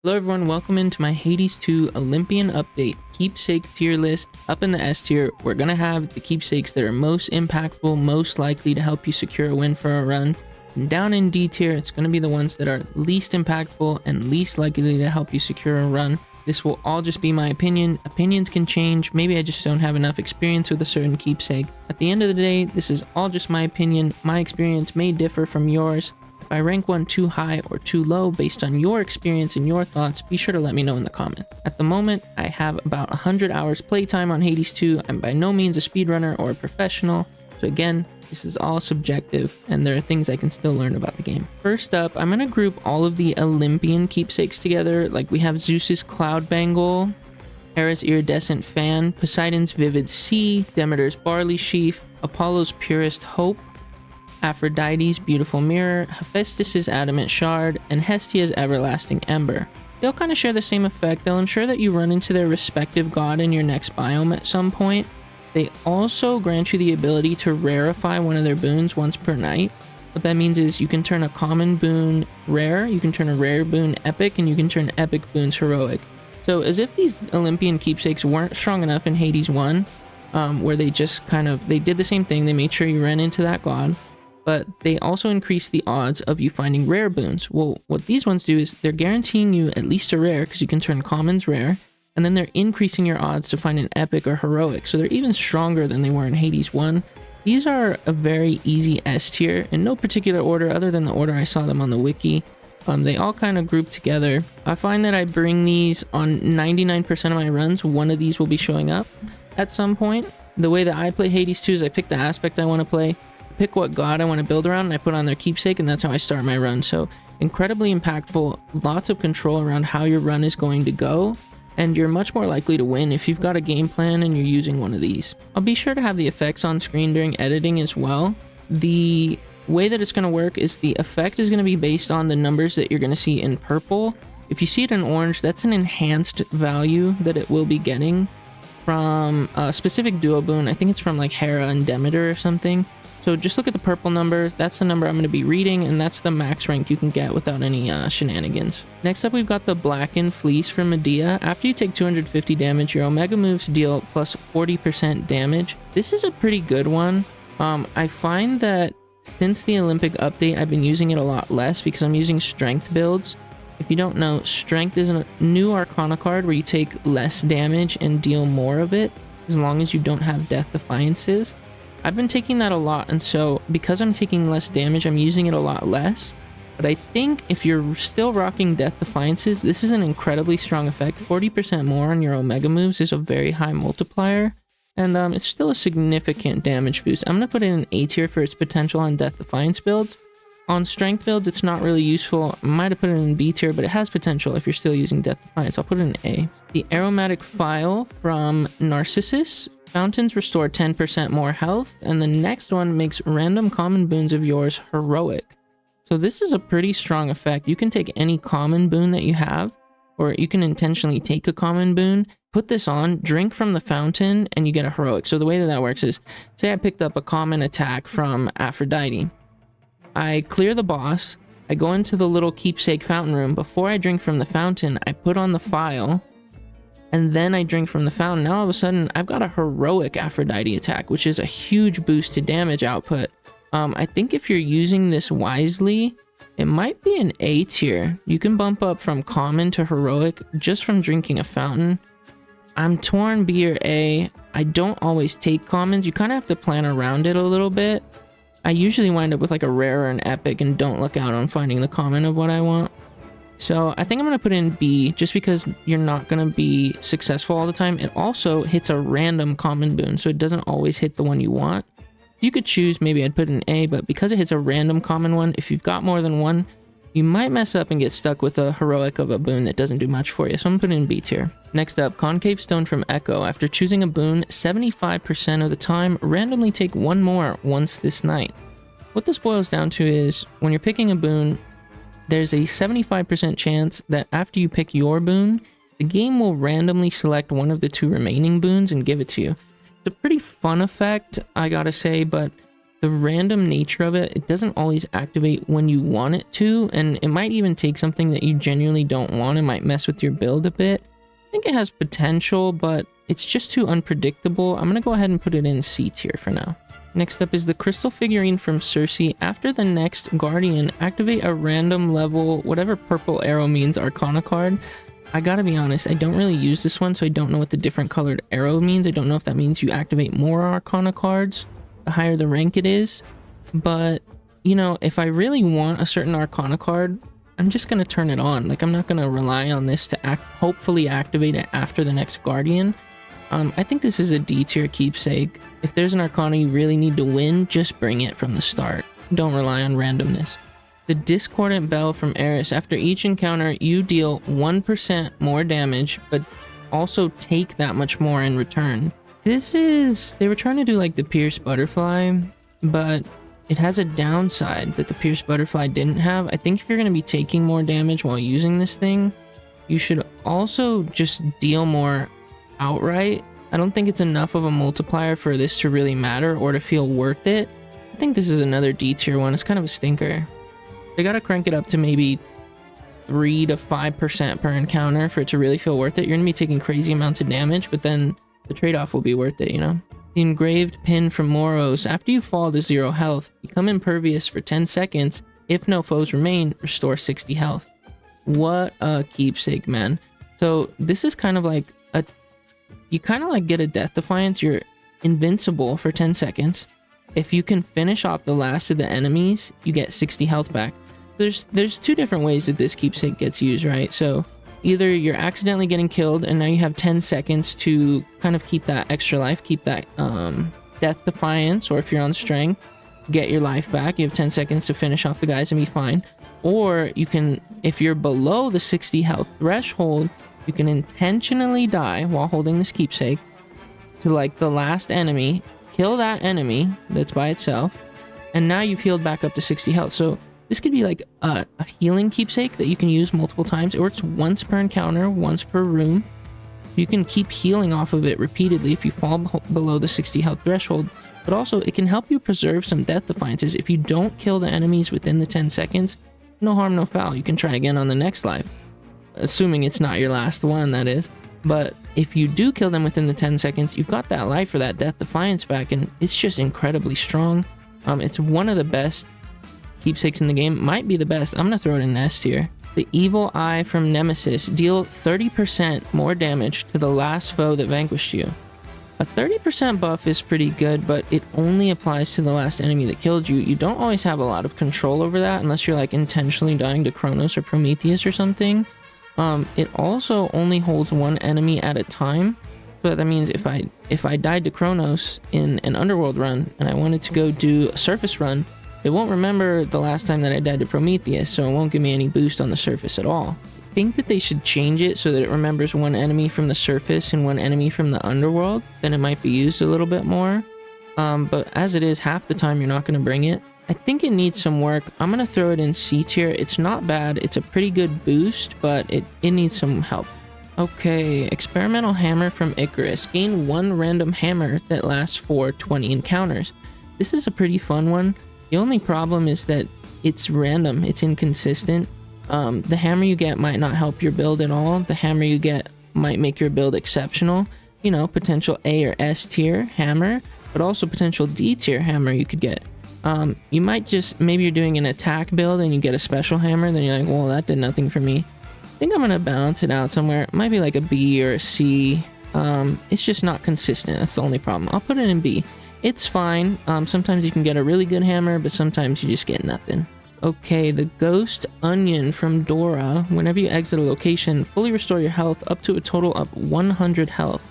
Hello everyone, welcome into my Hades 2 Olympian update keepsake tier list. Up in the S tier, we're gonna have the keepsakes that are most impactful, most likely to help you secure a win for a run. And down in D tier, it's gonna be the ones that are least impactful and least likely to help you secure a run. This will all just be my opinion. Opinions can change. Maybe I just don't have enough experience with a certain keepsake. At the end of the day, this is all just my opinion. My experience may differ from yours. If I rank one too high or too low based on your experience and your thoughts, be sure to let me know in the comments. At the moment, I have about 100 hours playtime on Hades 2. I'm by no means a speedrunner or a professional, so again, this is all subjective, and there are things I can still learn about the game. First up, I'm going to group all of the Olympian keepsakes together. Like we have Zeus's Cloud Bangle, Hera's Iridescent Fan, Poseidon's Vivid Sea, Demeter's Barley Sheaf, Apollo's Purest Hope, Aphrodite's Beautiful Mirror, Hephaestus's Adamant Shard, and Hestia's Everlasting Ember. They all kind of share the same effect. They'll ensure that you run into their respective god in your next biome at some point. They also grant you the ability to rarefy one of their boons once per night. What that means is you can turn a common boon rare, you can turn a rare boon epic, and you can turn epic boons heroic. So as if these Olympian keepsakes weren't strong enough in Hades 1, where they just they did the same thing. They made sure you ran into that god, but they also increase the odds of you finding rare boons. Well, what these ones do is they're guaranteeing you at least a rare, because you can turn commons rare, and then they're increasing your odds to find an epic or heroic, so they're even stronger than they were in Hades 1. These are a very easy S tier, in no particular order other than the order I saw them on the wiki. They all kind of group together. I find that I bring these on 99% of my runs. One of these will be showing up at some point. The way that I play Hades 2 is I pick the aspect I want to play, pick what god I want to build around, and I put on their keepsake, and that's how I start my run. So incredibly impactful, lots of control around how your run is going to go, and you're much more likely to win if you've got a game plan and you're using one of these. I'll be sure to have the effects on screen during editing as well. The way that it's going to work is the effect is going to be based on the numbers that you're going to see in purple. If you see it in orange, that's an enhanced value that it will be getting from a specific duo boon. I think it's from like Hera and Demeter or something. So just look at the purple number. That's the number I'm going to be reading, and that's the max rank you can get without any shenanigans. Next up, we've got the Blackened Fleece from Medea. After you take 250 damage, your Omega moves deal plus 40% damage. This is a pretty good one. I find that since the Olympic update, I've been using it a lot less because I'm using strength builds. If you don't know, strength is a new Arcana card where you take less damage and deal more of it, as long as you don't have Death Defiances. I've been taking that a lot, and so because I'm taking less damage, I'm using it a lot less. But I think if you're still rocking Death Defiances, this is an incredibly strong effect. 40% more on your Omega moves is a very high multiplier, and it's still a significant damage boost. I'm going to put it in A tier for its potential on Death Defiance builds. On Strength builds, it's not really useful. I might have put it in B tier, but it has potential if you're still using Death Defiance. I'll put it in A. The Aromatic Phial from Narcisus. Fountains restore 10% more health, and the next one makes random common boons of yours heroic. So this is a pretty strong effect. You can take any common boon that you have, or you can intentionally take a common boon, put this on, drink from the fountain, and you get a heroic. So the way that that works is, say I picked up a common attack from Aphrodite. I clear the boss, I go into the little keepsake fountain room. Before I drink from the fountain, I put on the Phial, and then I drink from the fountain. Now all of a sudden, I've got a heroic Aphrodite attack, which is a huge boost to damage output. I think if you're using this wisely, it might be an A tier. You can bump up from common to heroic just from drinking a fountain. I'm torn B or A. I don't always take commons. You kind of have to plan around it a little bit. I usually wind up with like a rare or an epic and don't look out on finding the common of what I want. So I think I'm going to put in B just because you're not going to be successful all the time. It also hits a random common boon, so it doesn't always hit the one you want. You could choose, maybe I'd put in A, but because it hits a random common one, if you've got more than one, you might mess up and get stuck with a heroic of a boon that doesn't do much for you. So I'm going to put it in B tier. Next up, Concave Stone from Echo. After choosing a boon, 75% of the time, randomly take one more once this night. What this boils down to is, when you're picking a boon, there's a 75% chance that after you pick your boon, the game will randomly select one of the two remaining boons and give it to you. It's a pretty fun effect, I gotta say, but the random nature of it, it doesn't always activate when you want it to, and it might even take something that you genuinely don't want. It might mess with your build a bit. I think it has potential, but it's just too unpredictable. I'm gonna go ahead and put it in C tier for now. Next up is the crystal figurine from Circe. After the next guardian, activate a random level, whatever purple arrow means, arcana card. I gotta be honest, I don't really use this one, so I don't know what the different colored arrow means. I don't know if that means you activate more arcana cards the higher the rank it is. But, you know, if I really want a certain arcana card, I'm just gonna turn it on. Like, I'm not gonna rely on this to hopefully activate it after the next guardian. I think this is a D tier keepsake. If there's an arcana you really need to win, just bring it from the start. Don't rely on randomness. The discordant bell from Eris. After each encounter, you deal 1% more damage, but also take that much more in return. This is... they were trying to do like the pierced butterfly, but it has a downside that the pierced butterfly didn't have. I think if you're going to be taking more damage while using this thing, you should also just deal more outright. I don't think it's enough of a multiplier for this to really matter or to feel worth it. I think this is another D tier one. It's kind of a stinker. They gotta crank it up to maybe 3 to 5% per encounter for it to really feel worth it. You're gonna be taking crazy amounts of damage, but then the trade-off will be worth it, you know? The engraved pin from Moros. After you fall to 0 health, become impervious for 10 seconds. If no foes remain, restore 60 health. What a keepsake, man. So this is kind of like a... you kind of like get a death defiance. You're invincible for 10 seconds. If you can finish off the last of the enemies, you get 60 health back. There's two different ways that this keepsake gets used, right? So either you're accidentally getting killed and now you have 10 seconds to kind of keep that extra life, keep that death defiance, or if you're on strength, get your life back. You have 10 seconds to finish off the guys and be fine. Or you can, if you're below the 60 health threshold, you can intentionally die while holding this keepsake to like the last enemy, kill that enemy that's by itself, and now you've healed back up to 60 health. So this could be like a healing keepsake that you can use multiple times. It works once per encounter, once per room. You can keep healing off of it repeatedly if you fall below the 60 health threshold, but also it can help you preserve some death defiances. If you don't kill the enemies within the 10 seconds, no harm, no foul. You can try again on the next life. Assuming it's not your last one, that is. But if you do kill them within the 10 seconds, you've got that life or that death defiance back, and it's just incredibly strong. It's one of the best keepsakes in the game. Might be the best. I'm gonna throw it in S tier. The evil eye from Nemesis. Deal 30% more damage to the last foe that vanquished you. A 30% buff is pretty good, but it only applies to the last enemy that killed you. You don't always have a lot of control over that unless you're like intentionally dying to Kronos or Prometheus or something. It also only holds one enemy at a time. So that means if I died to Kronos in an underworld run and I wanted to go do a surface run, it won't remember the last time that I died to Prometheus, so it won't give me any boost on the surface at all. I think that they should change it so that it remembers one enemy from the surface and one enemy from the underworld. Then it might be used a little bit more. But as it is, half the time you're not going to bring it. I think it needs some work. I'm going to throw it in C tier. It's not bad. It's a pretty good boost, but it needs some help. Okay, experimental hammer from Icarus. Gain one random hammer that lasts for 20 encounters. This is a pretty fun one. The only problem is that it's random. It's inconsistent. The hammer you get might not help your build at all. The hammer you get might make your build exceptional. You know, potential A or S tier hammer, but also potential D tier hammer you could get. You might just, maybe you're doing an attack build and you get a special hammer, then you're like, well, that did nothing for me. I think I'm gonna balance it out somewhere. It might be like a B or a C. It's just not consistent. That's the only problem. I'll put it in B. It's fine. Sometimes you can get a really good hammer, but sometimes you just get nothing. Okay, the ghost onion from Dora. Whenever you exit a location, fully restore your health up to a total of 100 health.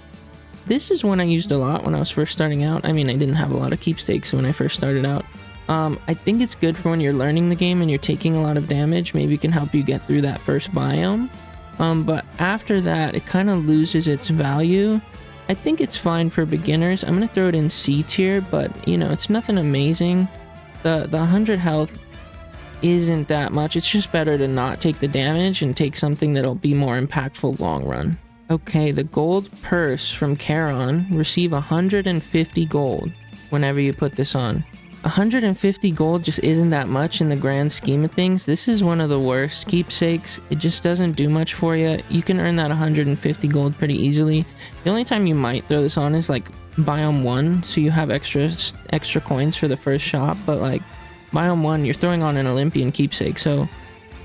This is one I used a lot when I was first starting out. I mean, I didn't have a lot of keepsakes when I first started out. I think it's good for when you're learning the game and you're taking a lot of damage. Maybe it can help you get through that first biome. But after that, it kind of loses its value. I think it's fine for beginners. I'm going to throw it in C tier, but, you know, it's nothing amazing. The 100 health isn't that much. It's just better to not take the damage and take something that'll be more impactful long run. Okay, the gold purse from Charon. Receive 150 gold whenever you put this on. 150 gold just isn't that much in the grand scheme of things. This is one of the worst keepsakes. It just doesn't do much for you. You can earn that 150 gold pretty easily. The only time you might throw this on is like biome 1, so you have extra coins for the first shop, but like biome 1, you're throwing on an Olympian keepsake, so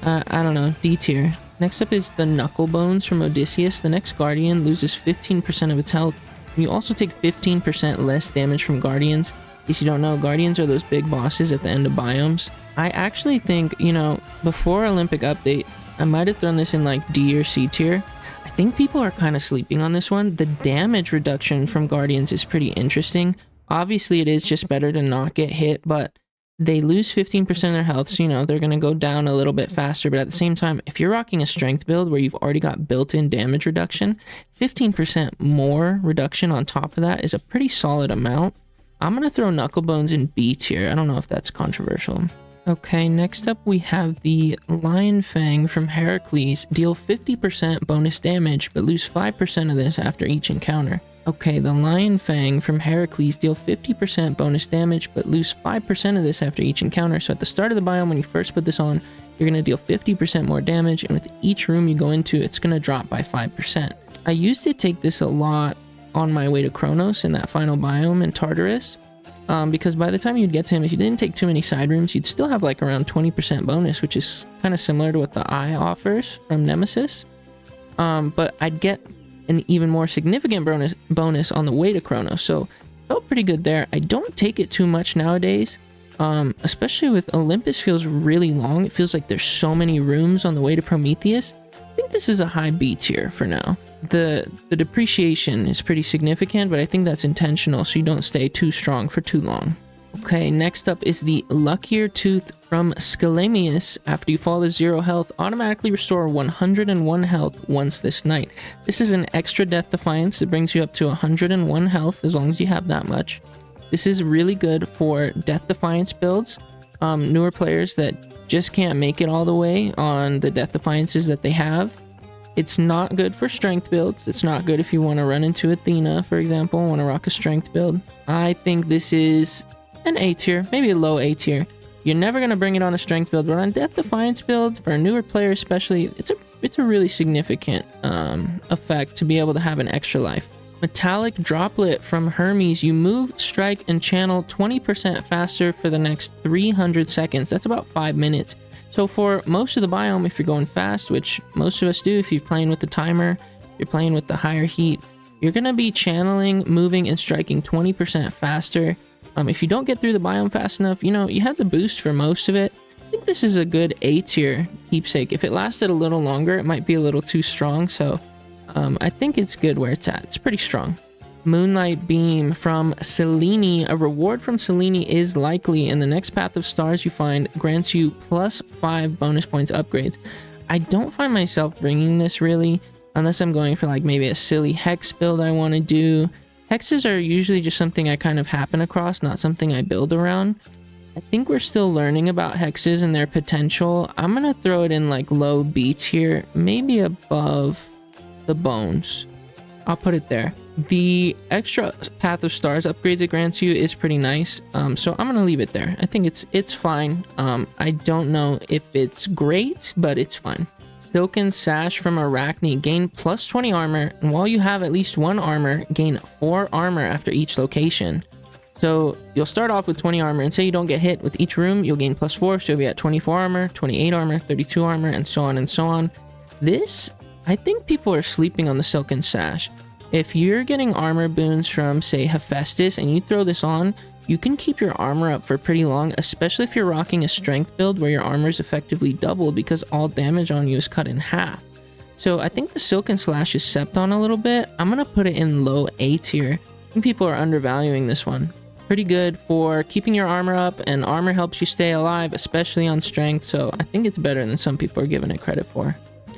I don't know, D tier. Next up is the Knuckle Bones from Odysseus. The next guardian loses 15% of its health. You also take 15% less damage from guardians. In case you don't know, guardians are those big bosses at the end of biomes. I actually think, you know, before Olympic update, I might have thrown this in like D or C tier. I think people are kind of sleeping on this one. The damage reduction from guardians is pretty interesting. Obviously, it is just better to not get hit, but they lose 15% of their health, so you know, they're going to go down a little bit faster. But at the same time, if you're rocking a strength build where you've already got built-in damage reduction, 15% more reduction on top of that is a pretty solid amount. I'm going to throw Knuckle Bones in B tier. I don't know if that's controversial. Okay, next up we have the Lion Fang from Heracles. Deal 50% bonus damage, but lose 5% of this after each encounter. Okay, the Lion Fang from Heracles. Deal 50% bonus damage, but lose 5% of this after each encounter. So at the start of the biome, when you first put this on, you're going to deal 50% more damage, and with each room you go into, it's going to drop by 5%. I used to take this a lot on my way to Kronos in that final biome in Tartarus, because by the time you'd get to him, if you didn't take too many side rooms, you'd still have like around 20% bonus, which is kind of similar to what the Eye offers from Nemesis. But I'd get an even more significant bonus on the way to Kronos, so felt pretty good there. I don't take it too much nowadays, especially with Olympus feels really long. It feels like there's so many rooms on the way to Prometheus. I think this is a high B tier for now. The depreciation is pretty significant, but I think that's intentional so you don't stay too strong for too long. Okay, next up is the Luckier Tooth from Skchelemeus. After you fall to 0 health, automatically restore 101 health once this night. This is an extra death defiance. It brings you up to 101 health as long as you have that much. This is really good for death defiance builds. Newer players that just can't make it all the way on the death defiances that they have. It's not good for strength builds. It's not good if you want to run into Athena, for example, want to rock a strength build. I think this is an A tier, maybe a low A tier. You're never going to bring it on a strength build, but on death defiance build, for a newer player especially, it's a really significant effect to be able to have an extra life. Metallic Droplet from Hermes. You move, strike, and channel 20% faster for the next 300 seconds. That's about 5 minutes. So for most of the biome, if you're going fast, which most of us do, if you're playing with the timer, you're playing with the higher heat, you're going to be channeling, moving, and striking 20% faster. If you don't get through the biome fast enough, you know, you have the boost for most of it. I think this is a good A tier keepsake. If it lasted a little longer, it might be a little too strong. So I think it's good where it's at. It's pretty strong. Moonlight Beam from Selene. A reward from Selene is likely, and the next path of stars you find grants you +5 bonus points upgrades. I don't find myself bringing this really, unless I'm going for like maybe a silly hex build I want to do. Hexes are usually just something I kind of happen across, not something I build around. I think we're still learning about hexes and their potential. I'm going to throw it in like low B tier, maybe above the bones. I'll put it there. The extra Path of Stars upgrades it grants you is pretty nice, so I'm gonna leave it there. I think it's fine. I don't know if it's great, but it's fine. Silken Sash from Arachne. Gain +20 armor, and while you have at least 1 armor, gain 4 armor after each location. So you'll start off with 20 armor, and say you don't get hit with each room, you'll gain +4, so you'll be at 24 armor, 28 armor, 32 armor, and so on and so on. This, I think people are sleeping on the Silken Sash. If you're getting armor boons from, say, Hephaestus, and you throw this on, you can keep your armor up for pretty long, especially if you're rocking a strength build where your armor is effectively doubled because all damage on you is cut in half. So I think the Silken Slash is stepped on a little bit. I'm going to put it in low A tier. I think people are undervaluing this one. Pretty good for keeping your armor up, and armor helps you stay alive, especially on strength, so I think it's better than some people are giving it credit for.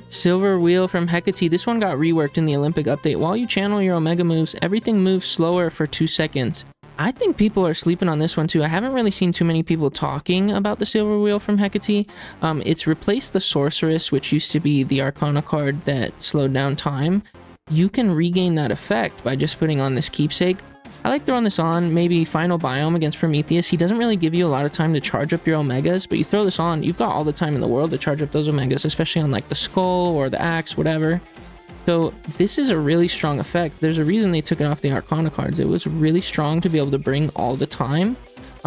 Silver Wheel from Hecate. This one got reworked in the Olympic update. While you channel your Omega moves, everything moves slower for 2 seconds. I think people are sleeping on this one too. I haven't really seen too many people talking about the Silver Wheel from Hecate. It's replaced the Sorceress, which used to be the Arcana card that slowed down time. You can regain that effect by just putting on this keepsake. I like throwing this on, maybe Final Biome against Prometheus. He doesn't really give you a lot of time to charge up your Omegas, but you throw this on, you've got all the time in the world to charge up those Omegas, especially on like the skull or the axe, whatever. So this is a really strong effect. There's a reason they took it off the Arcana cards. It was really strong to be able to bring all the time.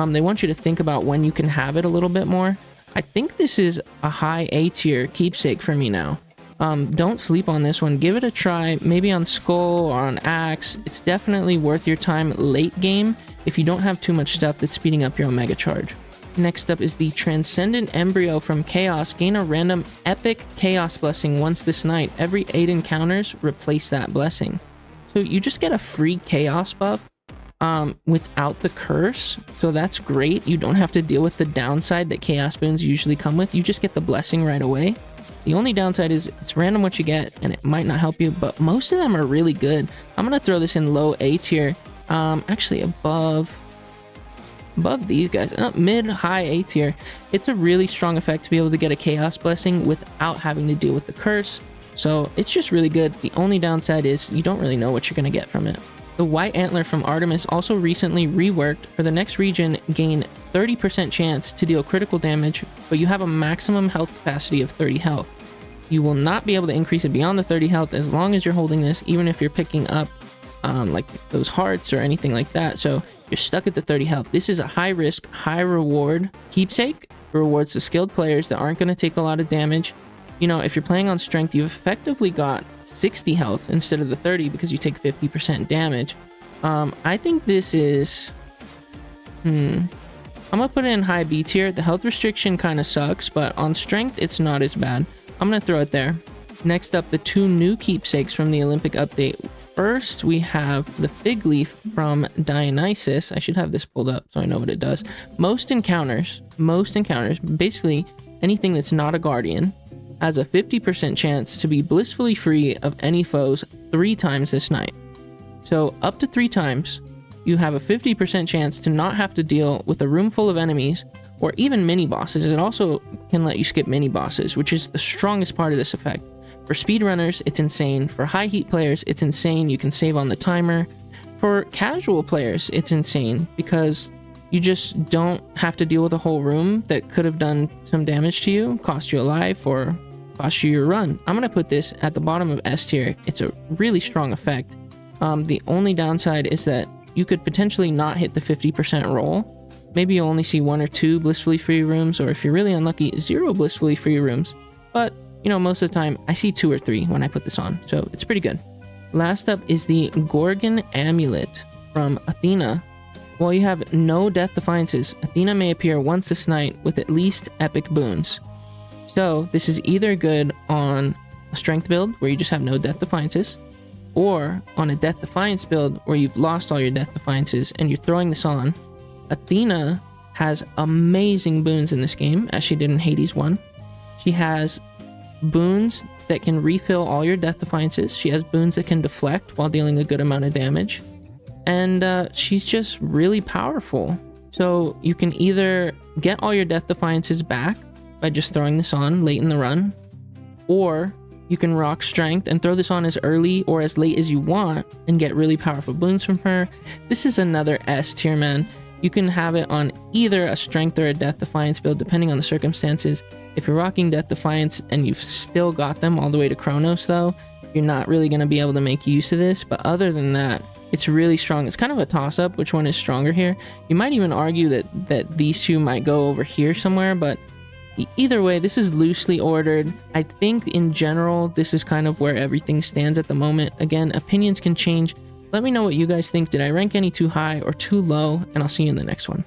They want you to think about when you can have it a little bit more. I think this is a high A tier keepsake for me now. Don't sleep on this one. Give it a try, maybe on skull or on axe. It's definitely worth your time late game if you don't have too much stuff that's speeding up your Omega charge. Next up is the Transcendent Embryo from Chaos. Gain a random epic Chaos blessing once this night. Every 8 encounters, replace that blessing. So you just get a free Chaos buff without the curse. So that's great. You don't have to deal with the downside that Chaos boons usually come with. You just get the blessing right away. The only downside is it's random what you get and it might not help you, but most of them are really good. I'm going to throw this in low A tier. Actually above these guys, mid high A tier. It's a really strong effect to be able to get a Chaos blessing without having to deal with the curse. So it's just really good. The only downside is you don't really know what you're going to get from it. The White Antler from Artemis, also recently reworked. For the next region, gain 30% chance to deal critical damage, but you have a maximum health capacity of 30 health. You will not be able to increase it beyond the 30 health as long as you're holding this, even if you're picking up like those hearts or anything like that. So you're stuck at the 30 health. This is a high risk, high reward keepsake. It rewards the skilled players that aren't going to take a lot of damage. You know, if you're playing on strength, you've effectively got 60 health instead of the 30 because you take 50% damage. I think this is... I'm gonna put it in high B tier. The health restriction kind of sucks, but on strength, it's not as bad. I'm gonna throw it there. Next up, the 2 new keepsakes from the Olympic update. First, we have the Fig Leaf from Dionysus. I should have this pulled up so I know what it does. Most encounters, basically anything that's not a guardian, has a 50% chance to be blissfully free of any foes 3 times this night. So up to 3 times, you have a 50% chance to not have to deal with a room full of enemies or even mini bosses. It also can let you skip mini bosses, which is the strongest part of this effect. For speedrunners, it's insane. For high heat players, it's insane. You can save on the timer. For casual players, it's insane because you just don't have to deal with a whole room that could have done some damage to you, cost you a life, or cost you your run. I'm going to put this at the bottom of S tier. It's a really strong effect. The only downside is that you could potentially not hit the 50% roll. Maybe you'll only see 1 or 2 blissfully free rooms, or if you're really unlucky, 0 blissfully free rooms. But, you know, most of the time, I see 2 or 3 when I put this on, so it's pretty good. Last up is the Gorgon Amulet from Athena. While you have no death defiances, Athena may appear once this night with at least epic boons. So this is either good on a strength build where you just have no death defiances, or on a death defiance build where you've lost all your death defiances and you're throwing this on. Athena has amazing boons in this game, as she did in Hades 1. She has boons that can refill all your death defiances. She has boons that can deflect while dealing a good amount of damage. And she's just really powerful. So you can either get all your death defiances back by just throwing this on late in the run, or you can rock strength and throw this on as early or as late as you want and get really powerful boons from her. This is another S tier, man. You can have it on either a strength or a death defiance build depending on the circumstances. If you're rocking death defiance and you've still got them all the way to Chronos though, you're not really going to be able to make use of this. But other than that, it's really strong. It's kind of a toss-up which one is stronger here. You might even argue that these two might go over here somewhere, but either way, this is loosely ordered. I think in general, this is kind of where everything stands at the moment. Again, opinions can change. Let me know what you guys think. Did I rank any too high or too low? And I'll see you in the next one.